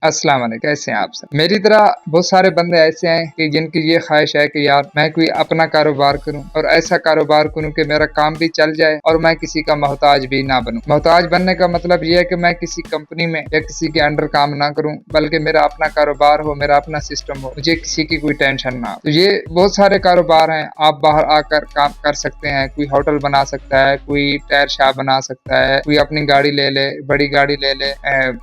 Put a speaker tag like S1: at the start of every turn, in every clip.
S1: अस्सलाम वालेकुम, कैसे हैं आप सब। मेरी तरह बहुत सारे बंदे ऐसे हैं कि जिनकी ये ख्वाहिश है कि यार मैं कोई अपना कारोबार करूं और ऐसा कारोबार करूं कि मेरा काम भी चल जाए और मैं किसी का मोहताज भी ना बनूं। मोहताज बनने का मतलब ये है कि मैं किसी कंपनी में या किसी के अंडर काम ना करूं, बल्कि मेरा अपना कारोबार हो, मेरा अपना सिस्टम हो, मुझे किसी की कोई टेंशन ना हो। तो ये बहुत सारे कारोबार हैं, आप बाहर आकर काम कर सकते हैं। कोई होटल बना सकता है, कोई टायर शॉप बना सकता है, कोई अपनी गाड़ी ले ले, बड़ी गाड़ी ले ले,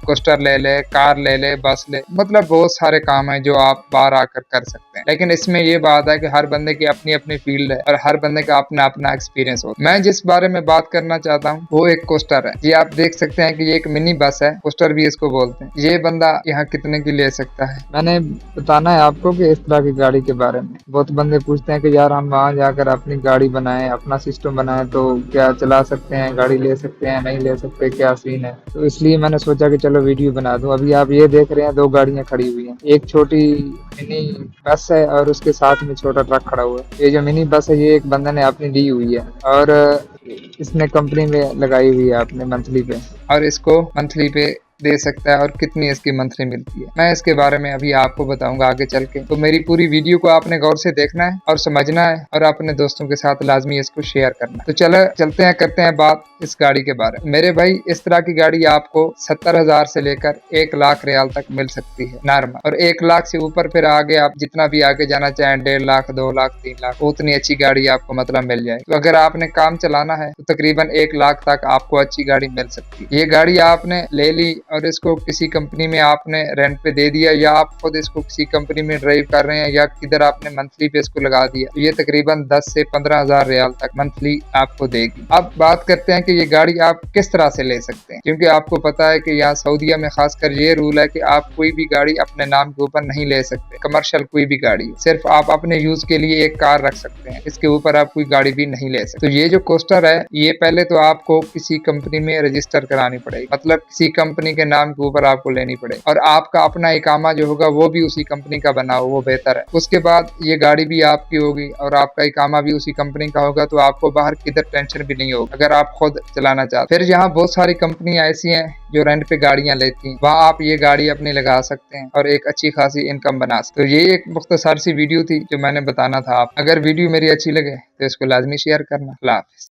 S1: कोस्टर ले ले, कार ले ले, बस ले, मतलब बहुत सारे काम है जो आप बाहर आकर कर सकते हैं। लेकिन इसमें ये बात है कि हर बंदे की अपनी अपनी फील्ड है और हर बंदे का अपना अपना एक्सपीरियंस होता है। मैं जिस बारे में बात करना चाहता हूँ वो एक कोस्टर है। ये आप देख सकते हैं कि ये एक मिनी बस है, कोस्टर भी इसको बोलते हैं। ये बंदा यहाँ कितने की ले सकता है, मैंने बताना है आपको कि इस तरह की गाड़ी के बारे में। बहुत बंदे पूछते हैं कि यार हम वहाँ जाकर अपनी गाड़ी बनाएं, अपना सिस्टम बनाएं, तो क्या चला सकते हैं, गाड़ी ले सकते हैं, नहीं ले सकते, क्या सीन है। तो इसलिए मैंने सोचा कि चलो वीडियो बना दूं। अभी आप ये देख रहे हैं दो गाड़ियां खड़ी हुई हैं, एक छोटी मिनी बस है और उसके साथ में छोटा ट्रक खड़ा हुआ है। ये जो मिनी बस है ये एक बंदे ने अपनी ली हुई है और इसने कंपनी में लगाई हुई है अपने मंथली पे, और इसको मंथली पे दे सकता है और कितनी इसकी मंथली मिलती है मैं इसके बारे में अभी आपको बताऊंगा आगे चल के। तो मेरी पूरी वीडियो को आपने गौर से देखना है और समझना है और अपने दोस्तों के साथ लाजमी इसको शेयर करना है। तो चलो चलते हैं, करते हैं बात इस गाड़ी के बारे में। मेरे भाई, इस तरह की गाड़ी आपको 70,000 से लेकर 1 लाख रियाल तक मिल सकती है नॉर्मल, और 1 लाख से ऊपर फिर आगे आप जितना भी आगे जाना चाहें, 1.5 लाख, 2 लाख, 3 लाख, उतनी अच्छी गाड़ी आपको मतलब मिल जाएगी। तो अगर आपने काम चलाना है तो तकरीबन 1 लाख तक आपको अच्छी गाड़ी मिल सकती है। ये गाड़ी आपने ले ली और इसको किसी कंपनी में आपने रेंट पे दे दिया, या आप खुद इसको किसी कंपनी में ड्राइव कर रहे हैं, या किधर आपने मंथली पे इसको लगा दिया, तो ये तकरीबन 10 से 15,000 रियाल तक मंथली आपको देगी। अब बात करते हैं कि ये गाड़ी आप किस तरह से ले सकते हैं, क्योंकि आपको पता है कि यहाँ सऊदीया में खासकर ये रूल है कि आप कोई भी गाड़ी अपने नाम के ऊपर नहीं ले सकते। कमर्शियल कोई भी गाड़ी, सिर्फ आप अपने यूज के लिए एक कार रख सकते हैं, इसके ऊपर आप कोई गाड़ी भी नहीं ले सकते। तो ये जो कोस्टर है, ये पहले तो आपको किसी कंपनी में रजिस्टर करानी पड़ेगी, मतलब किसी कंपनी के नाम के ऊपर आपको लेनी पड़े, और आपका अपना इकामा जो होगा वो भी उसी कंपनी का बना हो, वो बेहतर है। उसके बाद ये गाड़ी भी आपकी होगी और आपका इकामा भी उसी कंपनी का होगा, तो आपको बाहर किधर टेंशन भी नहीं होगी अगर आप खुद चलाना चाहते। फिर यहाँ बहुत सारी कंपनियां ऐसी हैं जो रेंट पे गाड़ियां लेती हैं, वहाँ आप ये गाड़ी अपनी लगा सकते हैं और एक अच्छी खासी इनकम बना सकते। तो ये एक मुख्तसर सी वीडियो थी जो मैंने बताना था। आप अगर वीडियो मेरी अच्छी लगे तो इसको लाजमी शेयर करना। अल्लाह हाफिज़।